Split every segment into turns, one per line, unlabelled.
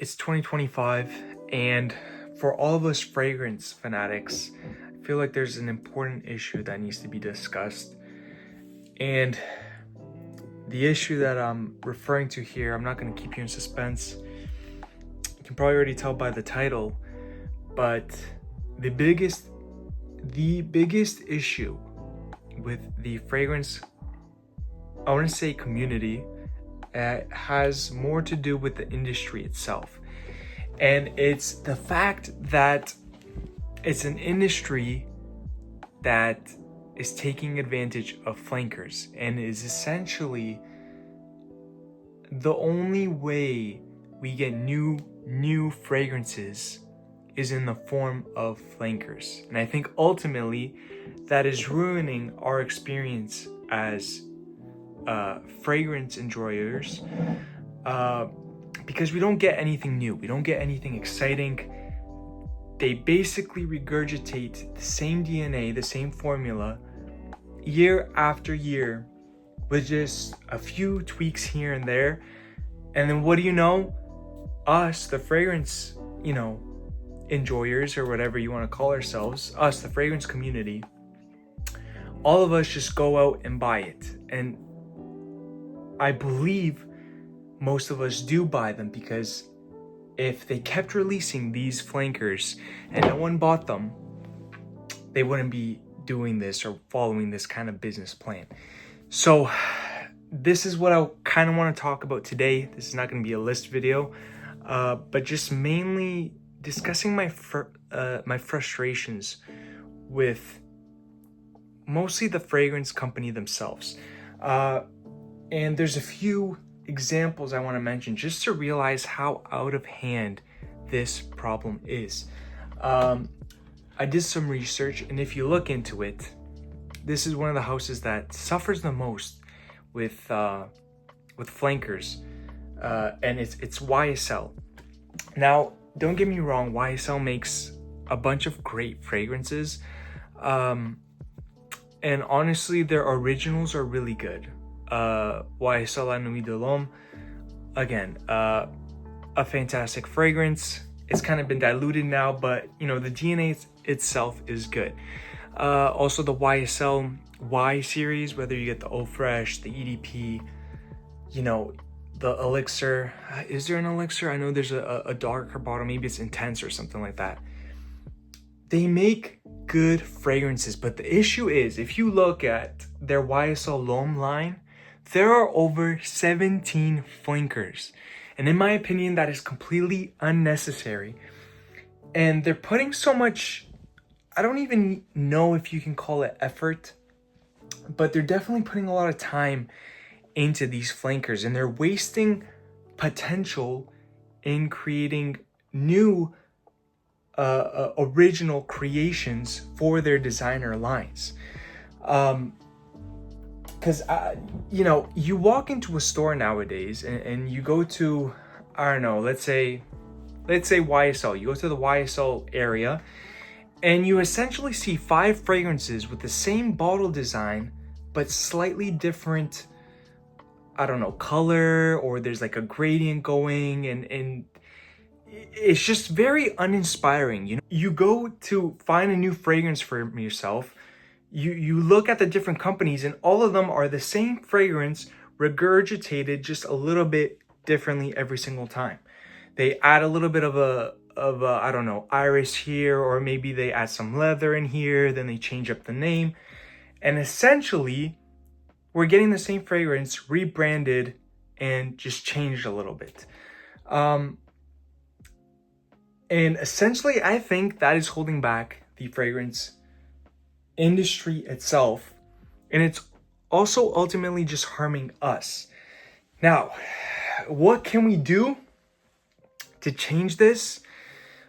It's 2025, and for all of us fragrance fanatics, I feel like there's an important issue that needs to be discussed. And the issue that I'm referring to here, I'm not going to keep you in suspense. You can probably already tell by the title, but the biggest issue with the fragrance, I want to say community, has more to do with the industry itself. And it's the fact that it's an industry that is taking advantage of flankers and is essentially the only way we get new fragrances is in the form of flankers. And I think ultimately that is ruining our experience as fragrance enjoyers, because we don't get anything new, we don't get anything exciting. They basically regurgitate the same DNA, the same formula, year after year, with just a few tweaks here and there. And then what do you know? Us, the fragrance, enjoyers, or whatever you want to call ourselves, us, the fragrance community, all of us just go out and buy it. And I believe most of us do buy them, because if they kept releasing these flankers and no one bought them, they wouldn't be doing this or following this kind of business plan. So this is what I kind of want to talk about today. This is not going to be a list video, but just mainly discussing my frustrations with mostly the fragrance company themselves. And there's a few examples I want to mention just to realize how out of hand this problem is. I did some research, and if you look into it, this is one of the houses that suffers the most with flankers, and it's YSL. Now, don't get me wrong, YSL makes a bunch of great fragrances, and honestly, their originals are really good. YSL La Nuit de l'Homme, again, a fantastic fragrance. It's kind of been diluted now, but the DNA itself is good. Also the YSL Y series, whether you get the Eau Fraiche, the EDP, the Elixir. Is there an Elixir? I know there's a darker bottle, maybe it's Intense or something like that. They make good fragrances, but the issue is, if you look at their YSL L'Homme line, there are over 17 flankers. And in my opinion, that is completely unnecessary. And they're putting so much, I don't even know if you can call it effort, but they're definitely putting a lot of time into these flankers, and they're wasting potential in creating new original creations for their designer lines. Because, you walk into a store nowadays and you go to, I don't know, let's say YSL. You go to the YSL area and you essentially see 5 fragrances with the same bottle design, but slightly different, I don't know, color, or there's like a gradient going, and it's just very uninspiring. You go to find a new fragrance for yourself. You look at the different companies, and all of them are the same fragrance, regurgitated just a little bit differently every single time. They add a little bit of a I don't know, iris here, or maybe they add some leather in here, then they change up the name. And essentially, we're getting the same fragrance rebranded and just changed a little bit. And essentially, I think that is holding back the fragrance industry itself, and it's also ultimately just harming us. Now, what can we do to change this?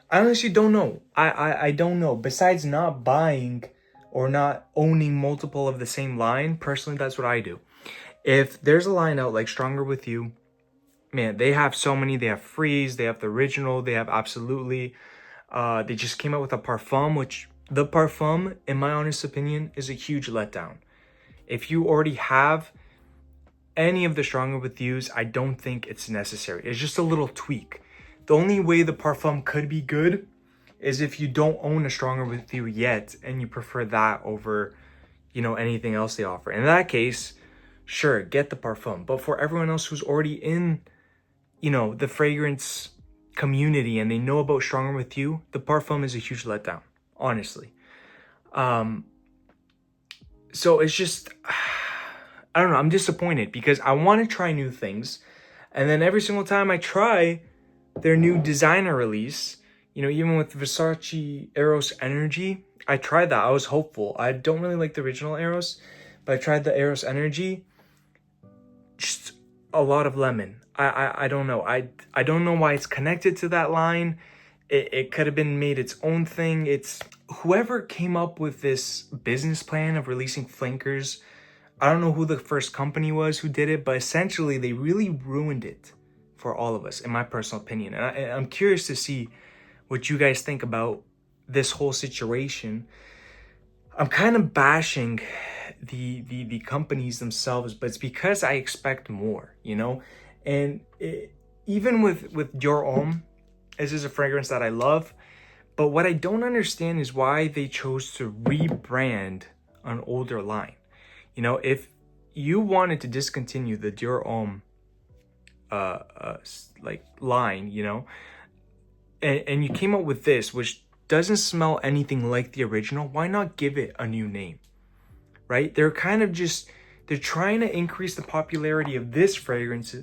I honestly don't know. I don't know. Besides not buying or not owning multiple of the same line, personally, that's what I do. If there's a line out like Stronger With You, man, they have so many. They have Freeze, they have the original, they have Absolutely. They just came out with a Parfum, which the Parfum, in my honest opinion, is a huge letdown. If you already have any of the Stronger With Yous, I don't think it's necessary. It's just a little tweak. The only way the parfum could be good is if you don't own a Stronger With You yet and you prefer that over, anything else they offer. In that case, sure, get the parfum. But for everyone else who's already in, the fragrance community and they know about Stronger With You, the parfum is a huge letdown, honestly. So it's just, I don't know, I'm disappointed because I want to try new things. And then every single time I try their new designer release, even with Versace Eros Energy, I tried that. I was hopeful. I don't really like the original Eros, but I tried the Eros Energy. Just a lot of lemon. I don't know. I don't know why it's connected to that line. It could have been made its own thing. It's whoever came up with this business plan of releasing flankers. I don't know who the first company was who did it, but essentially they really ruined it for all of us, in my personal opinion. And I'm curious to see what you guys think about this whole situation. I'm kind of bashing the companies themselves, but it's because I expect more, And even with Dior Homme, this is a fragrance that I love, but what I don't understand is why they chose to rebrand an older line. If you wanted to discontinue the Dior Homme line, and you came up with this, which doesn't smell anything like the original, why not give it a new name, right? They're trying to increase the popularity of this fragrance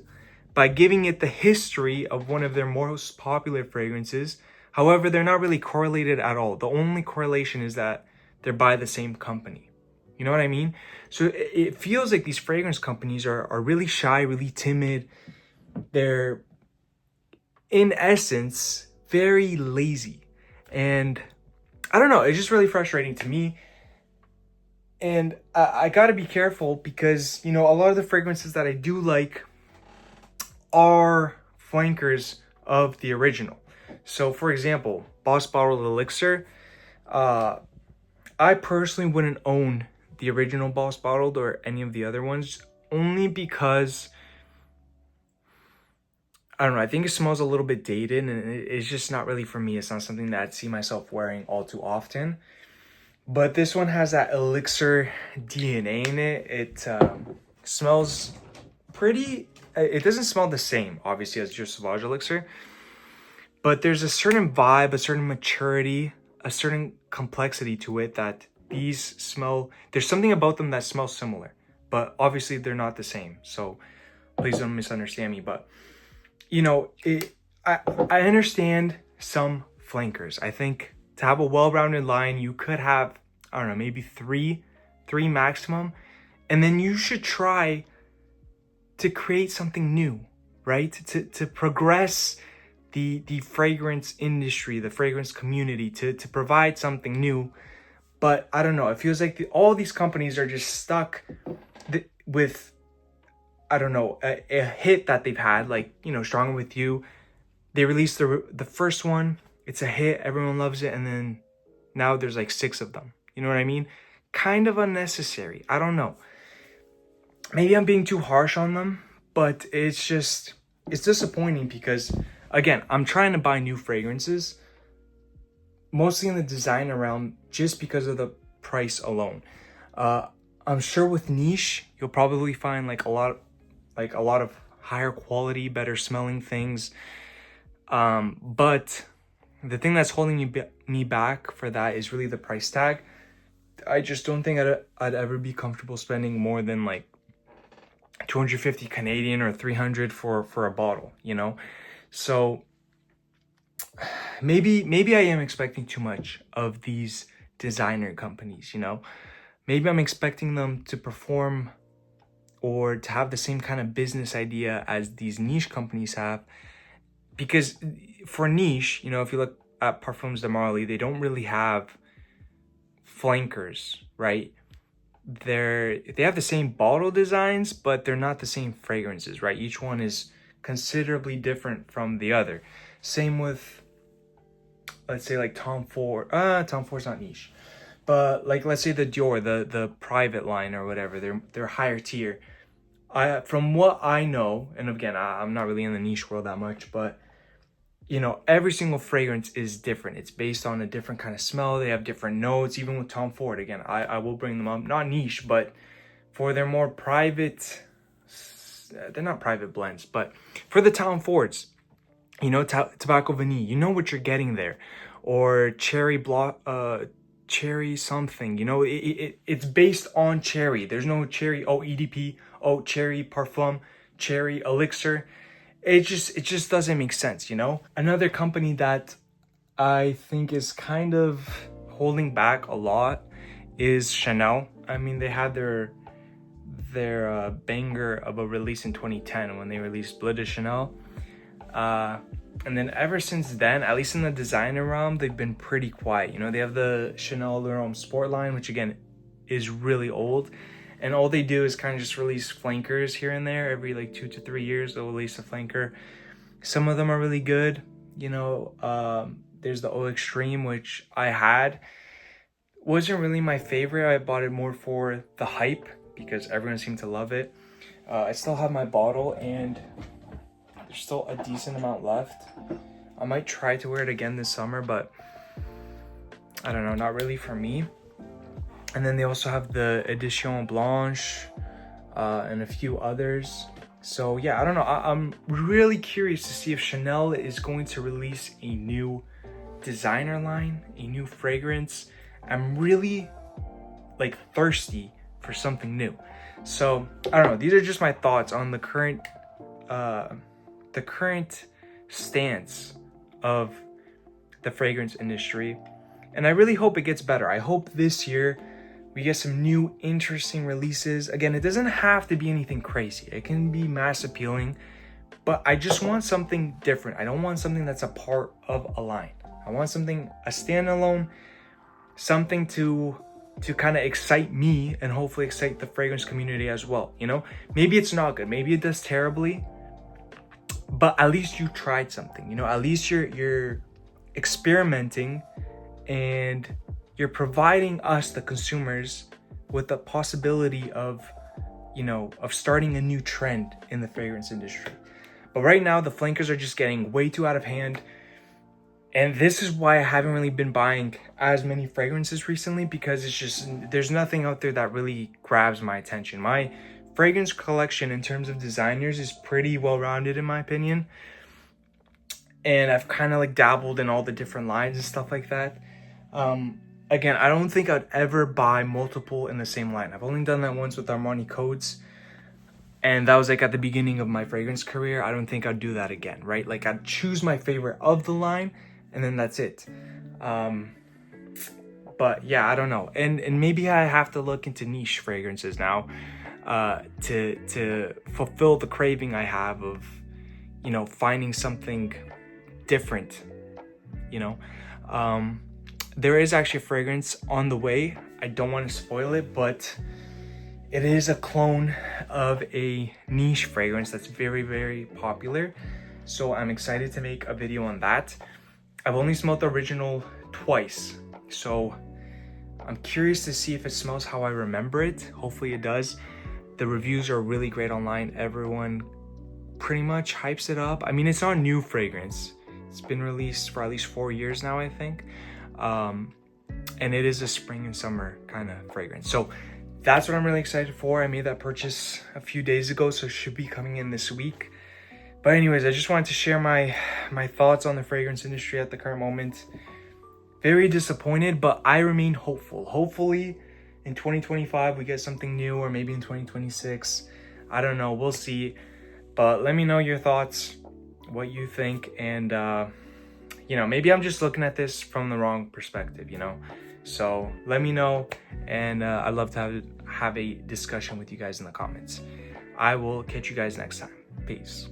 by giving it the history of one of their most popular fragrances. However, they're not really correlated at all. The only correlation is that they're by the same company. You know what I mean? So it feels like these fragrance companies are really shy, really timid. They're, in essence, very lazy. And I don't know, it's just really frustrating to me. And I gotta be careful because, a lot of the fragrances that I do like are flankers of the original. So, for example, Boss Bottled Elixir. I personally wouldn't own the original Boss Bottled or any of the other ones, only because I don't know, I think it smells a little bit dated and it's just not really for me. It's not something that I'd see myself wearing all too often. But this one has that elixir DNA in it. It smells pretty, it doesn't smell the same, obviously, as your Sauvage Elixir. But there's a certain vibe, a certain maturity, a certain complexity to it that these smell, there's something about them that smells similar. But obviously they're not the same. So please don't misunderstand me. But I understand some flankers. I think to have a well-rounded line, you could have, I don't know, maybe three maximum. And then you should try to create something new, right? To progress the fragrance industry, the fragrance community, to provide something new. But I don't know, it feels like all these companies are just stuck with, I don't know, a hit that they've had, like, Stronger With You. They released the first one, it's a hit, everyone loves it, and then now there's like 6 of them. You know what I mean? Kind of unnecessary. I don't know. Maybe I'm being too harsh on them, but it's disappointing because, again, I'm trying to buy new fragrances, mostly in the design realm, just because of the price alone. I'm sure with niche, you'll probably find like a lot of higher quality, better smelling things. But the thing that's holding me back for that is really the price tag. I just don't think I'd ever be comfortable spending more than like 250 Canadian or 300 for a bottle, So maybe I am expecting too much of these designer companies, Maybe I'm expecting them to perform or to have the same kind of business idea as these niche companies have. Because for niche, if you look at Parfums de Marly, they don't really have flankers, right? They have the same bottle designs, but they're not the same fragrances, right? Each one is considerably different from the other. Same with, let's say, like Tom Ford. Tom Ford's not niche. But like, let's say the Dior, the private line or whatever, they're higher tier. From what I know, and again, I'm not really in the niche world that much, but you know, every single fragrance is different. It's based on a different kind of smell. They have different notes. Even with Tom Ford, again, I will bring them up, not niche, but for their more private, they're not private blends, but for the Tom Fords, you know, tobacco vanille, you know what you're getting there. Or cherry something, you know, it's based on cherry. There's no cherry EDP, cherry parfum, cherry elixir. It just doesn't make sense, you know. Another company that I think is kind of holding back a lot is Chanel. I mean, they had their banger of a release in 2010 when they released Bleu de Chanel. And then ever since then, at least in the designer realm, they've been pretty quiet. You know, they have the Chanel L'Homme Sport line, which again is really old. And all they do is kind of just release flankers here and there. Every like 2 to 3 years, they'll release a flanker. Some of them are really good. You know, there's the O Extreme, which I had. Wasn't really my favorite. I bought it more for the hype because everyone seemed to love it. I still have my bottle and there's still a decent amount left. I might try to wear it again this summer, but I don't know, not really for me. And then they also have the Edition Blanche and a few others. So yeah, I don't know. I'm really curious to see if Chanel is going to release a new designer line, a new fragrance. I'm really like thirsty for something new. So I don't know. These are just my thoughts on the current stance of the fragrance industry. And I really hope it gets better. I hope this year we get some new interesting releases. Again, it doesn't have to be anything crazy. It can be mass appealing, but I just want something different. I don't want something that's a part of a line. I want something, a standalone, something to kind of excite me and hopefully excite the fragrance community as well. You know, maybe it's not good. Maybe it does terribly, but at least you tried something. You know, at least you're experimenting and you're providing us, the consumers, with the possibility of, you know, of starting a new trend in the fragrance industry. But right now, the flankers are just getting way too out of hand. And this is why I haven't really been buying as many fragrances recently, because it's just, there's nothing out there that really grabs my attention. My fragrance collection in terms of designers is pretty well-rounded in my opinion. And I've kind of like dabbled in all the different lines and stuff like that. Again, I don't think I'd ever buy multiple in the same line. I've only done that once with Armani Codes. And that was like at the beginning of my fragrance career. I don't think I'd do that again, right? Like I'd choose my favorite of the line and then that's it. But yeah, I don't know. And maybe I have to look into niche fragrances now to fulfill the craving I have of, you know, finding something different, you know. There is actually a fragrance on the way. I don't want to spoil it, but it is a clone of a niche fragrance that's very, very popular. So I'm excited to make a video on that. I've only smelled the original twice, so I'm curious to see if it smells how I remember it. Hopefully it does. The reviews are really great online. Everyone pretty much hypes it up. I mean, it's not a new fragrance. It's been released for at least 4 years now, I think. And it is a spring and summer kind of fragrance. So that's what I'm really excited for. I made that purchase a few days ago, so it should be coming in this week. But anyways, I just wanted to share my thoughts on the fragrance industry at the current moment. Very disappointed, but I remain hopeful. Hopefully in 2025 we get something new, or maybe in 2026. I don't know, we'll see. But let me know your thoughts, what you think, and you know, maybe I'm just looking at this from the wrong perspective, you know. So let me know, and I'd love to have a discussion with you guys in the comments. I will catch you guys next time. Peace.